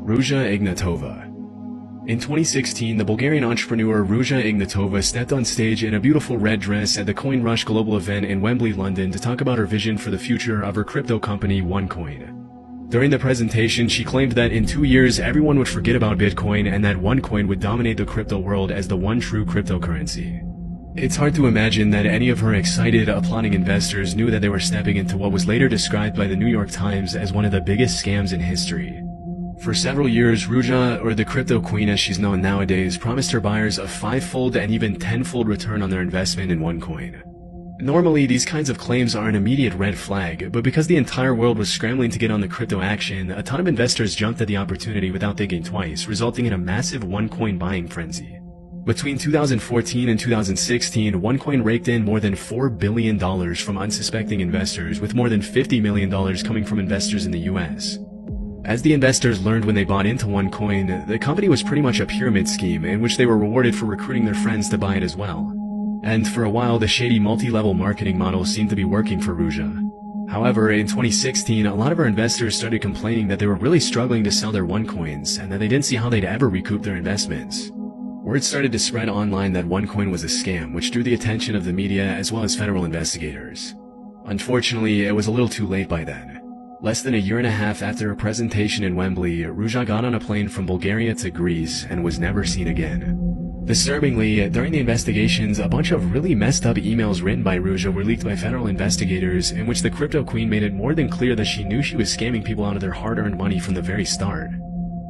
Ruja Ignatova. In 2016, the Bulgarian entrepreneur Ruja Ignatova stepped on stage in a beautiful red dress at the CoinRush Global event in Wembley, London to talk about her vision for the future of her crypto company OneCoin. During the presentation, she claimed that in 2 years everyone would forget about Bitcoin and that OneCoin would dominate the crypto world as the one true cryptocurrency. It's hard to imagine that any of her excited, applauding investors knew that they were stepping into what was later described by the New York Times as one of the biggest scams in history. For several years, Ruja, or the crypto queen as she's known nowadays, promised her buyers a 5-fold and even 10-fold return on their investment in OneCoin. Normally, these kinds of claims are an immediate red flag, but because the entire world was scrambling to get on the crypto action, a ton of investors jumped at the opportunity without thinking twice, resulting in a massive OneCoin buying frenzy. Between 2014 and 2016, OneCoin raked in more than $4 billion from unsuspecting investors, with more than $50 million coming from investors in the US. As the investors learned when they bought into OneCoin, the company was pretty much a pyramid scheme in which they were rewarded for recruiting their friends to buy it as well. And for a while, the shady multi-level marketing model seemed to be working for Ruja. However, in 2016, a lot of our investors started complaining that they were really struggling to sell their OneCoins and that they didn't see how they'd ever recoup their investments. Word started to spread online that OneCoin was a scam, which drew the attention of the media as well as federal investigators. Unfortunately, it was a little too late by then. Less than a year and a half after her presentation in Wembley, Ruja got on a plane from Bulgaria to Greece and was never seen again. Disturbingly, during the investigations, a bunch of really messed up emails written by Ruja were leaked by federal investigators in which the crypto queen made it more than clear that she knew she was scamming people out of their hard-earned money from the very start.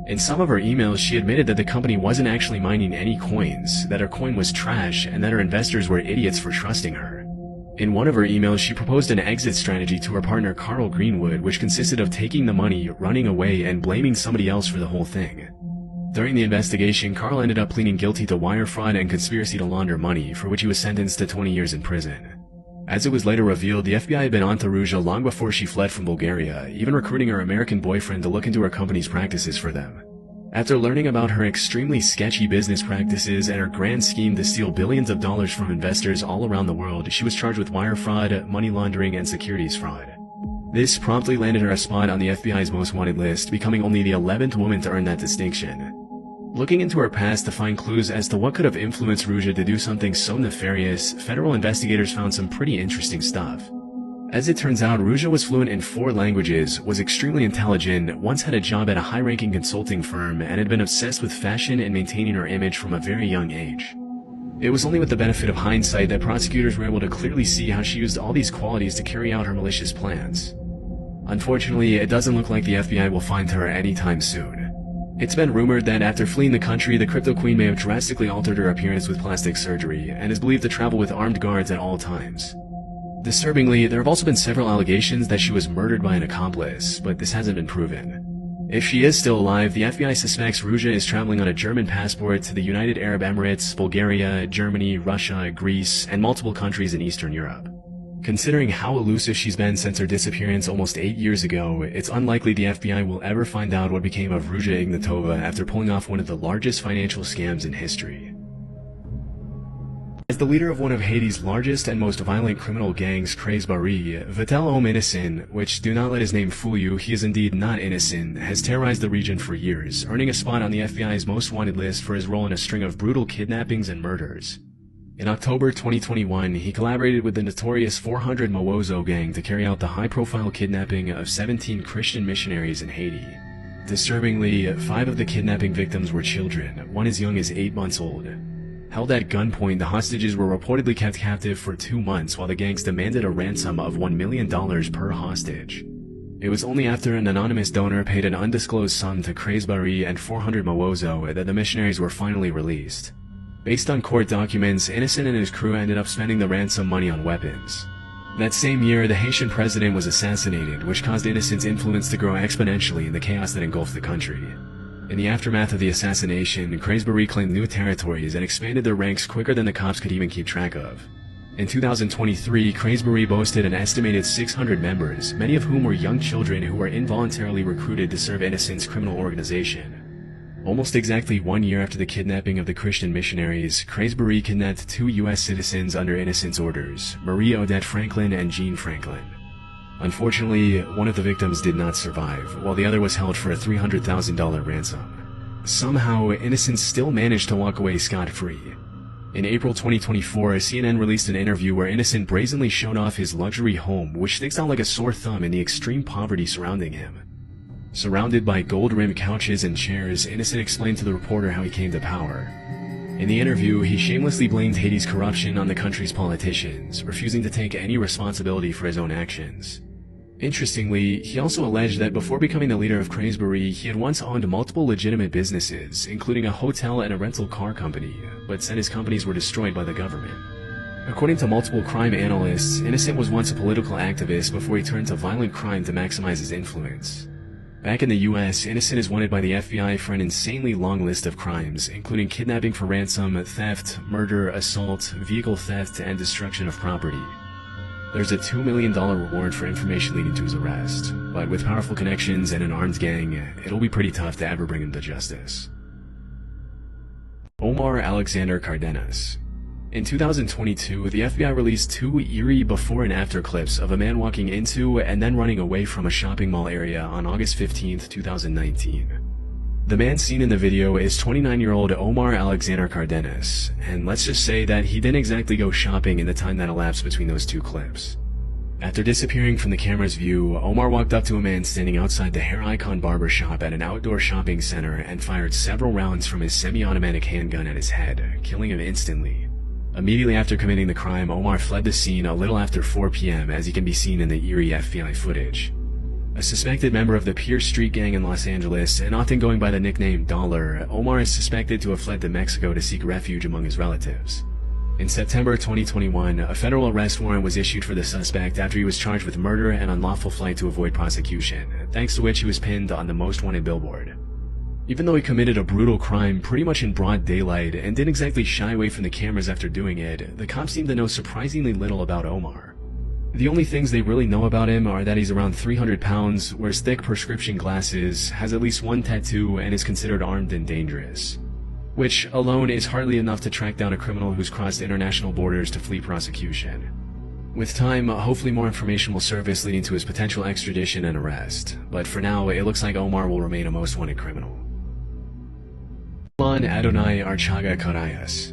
In some of her emails, she admitted that the company wasn't actually mining any coins, that her coin was trash, and that her investors were idiots for trusting her. In one of her emails, she proposed an exit strategy to her partner Carl Greenwood, which consisted of taking the money, running away, and blaming somebody else for the whole thing. During the investigation, Carl ended up pleading guilty to wire fraud and conspiracy to launder money, for which he was sentenced to 20 years in prison. As it was later revealed, the FBI had been onto Ruja long before she fled from Bulgaria, even recruiting her American boyfriend to look into her company's practices for them. After learning about her extremely sketchy business practices and her grand scheme to steal billions of dollars from investors all around the world, she was charged with wire fraud, money laundering, and securities fraud. This promptly landed her a spot on the FBI's most wanted list, becoming only the 11th woman to earn that distinction. Looking into her past to find clues as to what could have influenced Ruja to do something so nefarious, federal investigators found some pretty interesting stuff. As it turns out, Ruja was fluent in 4 languages, was extremely intelligent, once had a job at a high-ranking consulting firm, and had been obsessed with fashion and maintaining her image from a very young age. It was only with the benefit of hindsight that prosecutors were able to clearly see how she used all these qualities to carry out her malicious plans. Unfortunately, it doesn't look like the FBI will find her anytime soon. It's been rumored that after fleeing the country, the crypto queen may have drastically altered her appearance with plastic surgery, and is believed to travel with armed guards at all times. Disturbingly, there have also been several allegations that she was murdered by an accomplice, but this hasn't been proven. If she is still alive, the FBI suspects Ruja is traveling on a German passport to the United Arab Emirates, Bulgaria, Germany, Russia, Greece, and multiple countries in Eastern Europe. Considering how elusive she's been since her disappearance almost 8 years ago, it's unlikely the FBI will ever find out what became of Ruja Ignatova after pulling off one of the largest financial scams in history. As the leader of one of Haiti's largest and most violent criminal gangs, Craze Barry, Vital Homme Innocent, which do not let his name fool you, he is indeed not innocent, has terrorized the region for years, earning a spot on the FBI's most wanted list for his role in a string of brutal kidnappings and murders. In October 2021, he collaborated with the notorious 400 Mawozo gang to carry out the high-profile kidnapping of 17 Christian missionaries in Haiti. Disturbingly, 5 of the kidnapping victims were children, one as young as 8 months old. Held at gunpoint, the hostages were reportedly kept captive for 2 months while the gangs demanded a ransom of $1 million per hostage. It was only after an anonymous donor paid an undisclosed sum to Craze Barry and 400 Mawozo that the missionaries were finally released. Based on court documents, Innocent and his crew ended up spending the ransom money on weapons. That same year, the Haitian president was assassinated, which caused Innocent's influence to grow exponentially in the chaos that engulfed the country. In the aftermath of the assassination, Craze Barry claimed new territories and expanded their ranks quicker than the cops could even keep track of. In 2023, Craze Barry boasted an estimated 600 members, many of whom were young children who were involuntarily recruited to serve Innocent's criminal organization. Almost exactly 1 year after the kidnapping of the Christian missionaries, Craze Barry kidnapped 2 U.S. citizens under Innocent's orders, Marie Odette Franklin and Jean Franklin. Unfortunately, one of the victims did not survive, while the other was held for a $300,000 ransom. Somehow, Innocent still managed to walk away scot-free. In April 2024, CNN released an interview where Innocent brazenly showed off his luxury home, which sticks out like a sore thumb in the extreme poverty surrounding him. Surrounded by gold-rimmed couches and chairs, Innocent explained to the reporter how he came to power. In the interview, he shamelessly blamed Haiti's corruption on the country's politicians, refusing to take any responsibility for his own actions. Interestingly, he also alleged that before becoming the leader of Cranesbury, he had once owned multiple legitimate businesses, including a hotel and a rental car company, but said his companies were destroyed by the government. According to multiple crime analysts, Innocent was once a political activist before he turned to violent crime to maximize his influence. Back in the US, Innocent is wanted by the FBI for an insanely long list of crimes, including kidnapping for ransom, theft, murder, assault, vehicle theft, and destruction of property. There's a $2 million reward for information leading to his arrest, but with powerful connections and an armed gang, it'll be pretty tough to ever bring him to justice. Omar Alexander Cardenas. In 2022, the FBI released 2 eerie before and after clips of a man walking into and then running away from a shopping mall area on August 15, 2019. The man seen in the video is 29-year-old Omar Alexander Cardenas, and let's just say that he didn't exactly go shopping in the time that elapsed between those 2 clips. After disappearing from the camera's view, Omar walked up to a man standing outside the Hair Icon barber shop at an outdoor shopping center and fired several rounds from his semi-automatic handgun at his head, killing him instantly. Immediately after committing the crime, Omar fled the scene a little after 4 p.m. as he can be seen in the eerie FBI footage. A suspected member of the Pierce Street Gang in Los Angeles, and often going by the nickname Dollar, Omar is suspected to have fled to Mexico to seek refuge among his relatives. In September 2021, a federal arrest warrant was issued for the suspect after he was charged with murder and unlawful flight to avoid prosecution, thanks to which he was pinned on the most wanted billboard. Even though he committed a brutal crime pretty much in broad daylight and didn't exactly shy away from the cameras after doing it, the cops seem to know surprisingly little about Omar. The only things they really know about him are that he's around 300 pounds, wears thick prescription glasses, has at least 1 tattoo, and is considered armed and dangerous. Which alone is hardly enough to track down a criminal who's crossed international borders to flee prosecution. With time, hopefully more information will surface leading to his potential extradition and arrest, but for now, it looks like Omar will remain a most wanted criminal. Yulan Adonai Archaga Carayas.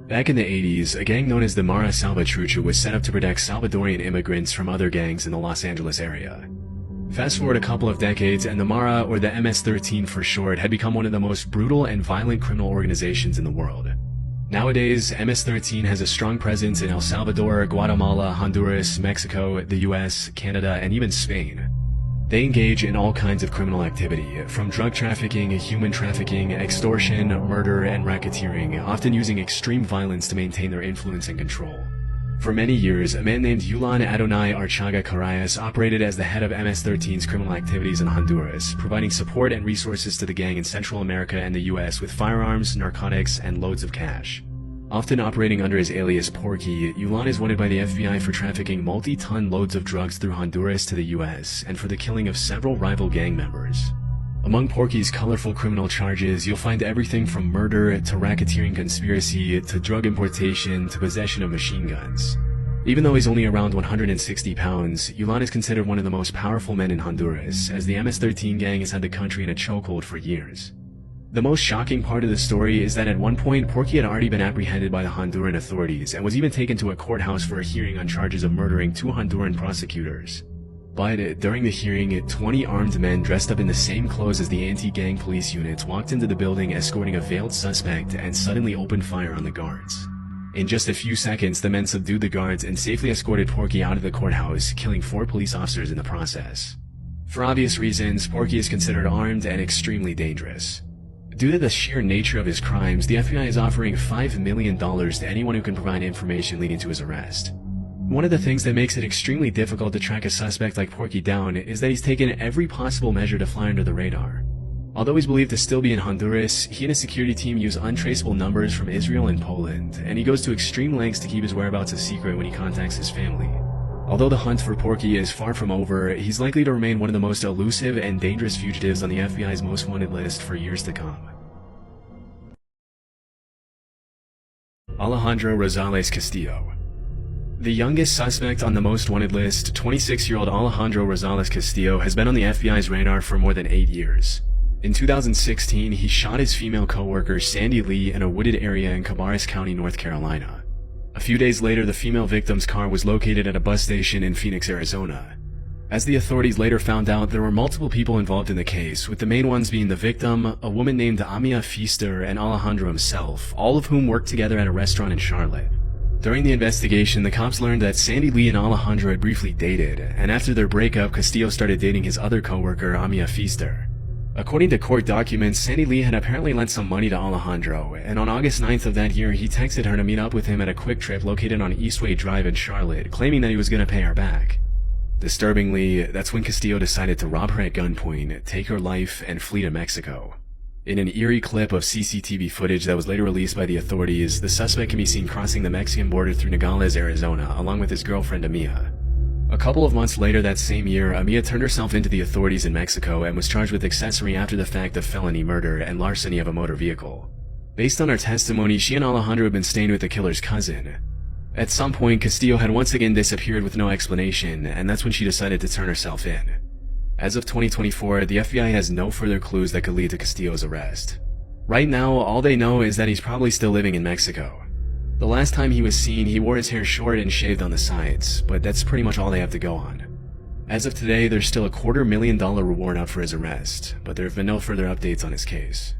Back in the 80s, a gang known as the Mara Salvatrucha was set up to protect Salvadorian immigrants from other gangs in the Los Angeles area. Fast forward a couple of decades, and the Mara, or the MS-13 for short, had become one of the most brutal and violent criminal organizations in the world. Nowadays, MS-13 has a strong presence in El Salvador, Guatemala, Honduras, Mexico, the US, Canada, and even Spain. They engage in all kinds of criminal activity, from drug trafficking, human trafficking, extortion, murder, and racketeering, often using extreme violence to maintain their influence and control. For many years, a man named Yulan Adonai Archaga Carayas operated as the head of MS-13's criminal activities in Honduras, providing support and resources to the gang in Central America and the US with firearms, narcotics, and loads of cash. Often operating under his alias Porky, Yulan is wanted by the FBI for trafficking multi-ton loads of drugs through Honduras to the US and for the killing of several rival gang members. Among Porky's colorful criminal charges, you'll find everything from murder to racketeering conspiracy to drug importation to possession of machine guns. Even though he's only around 160 pounds, Yulan is considered one of the most powerful men in Honduras, as the MS-13 gang has had the country in a chokehold for years. The most shocking part of the story is that at one point, Porky had already been apprehended by the Honduran authorities and was even taken to a courthouse for a hearing on charges of murdering 2 Honduran prosecutors. But during the hearing, 20 armed men dressed up in the same clothes as the anti-gang police units walked into the building escorting a veiled suspect and suddenly opened fire on the guards. In just a few seconds, the men subdued the guards and safely escorted Porky out of the courthouse, killing 4 police officers in the process. For obvious reasons, Porky is considered armed and extremely dangerous. Due to the sheer nature of his crimes, the FBI is offering $5 million to anyone who can provide information leading to his arrest. One of the things that makes it extremely difficult to track a suspect like Porky down is that he's taken every possible measure to fly under the radar. Although he's believed to still be in Honduras, he and his security team use untraceable numbers from Israel and Poland, and he goes to extreme lengths to keep his whereabouts a secret when he contacts his family. Although the hunt for Porky is far from over, he's likely to remain one of the most elusive and dangerous fugitives on the FBI's most wanted list for years to come. Alejandro Rosales Castillo. The youngest suspect on the most wanted list, 26-year-old Alejandro Rosales Castillo, has been on the FBI's radar for more than 8 years. In 2016, he shot his female coworker Sandy Lee in a wooded area in Cabarrus County, North Carolina. A few days later, the female victim's car was located at a bus station in Phoenix, Arizona. As the authorities later found out, there were multiple people involved in the case, with the main ones being the victim, a woman named Amia Feaster, and Alejandro himself, all of whom worked together at a restaurant in Charlotte. During the investigation, the cops learned that Sandy Lee and Alejandro had briefly dated, and after their breakup, Castillo started dating his other coworker, Amia Feaster. According to court documents, Sandy Lee had apparently lent some money to Alejandro, and on August 9th of that year, he texted her to meet up with him at a Quick Trip located on Eastway Drive in Charlotte, claiming that he was going to pay her back. Disturbingly, that's when Castillo decided to rob her at gunpoint, take her life, and flee to Mexico. In an eerie clip of CCTV footage that was later released by the authorities, the suspect can be seen crossing the Mexican border through Nogales, Arizona, along with his girlfriend Amia. A couple of months later that same year, Amia turned herself into the authorities in Mexico and was charged with accessory after the fact of felony murder and larceny of a motor vehicle. Based on her testimony, she and Alejandro had been staying with the killer's cousin. At some point, Castillo had once again disappeared with no explanation, and that's when she decided to turn herself in. As of 2024, the FBI has no further clues that could lead to Castillo's arrest. Right now, all they know is that he's probably still living in Mexico. The last time he was seen, he wore his hair short and shaved on the sides, but that's pretty much all they have to go on. As of today, there's still a $250,000 reward out for his arrest, but there have been no further updates on his case.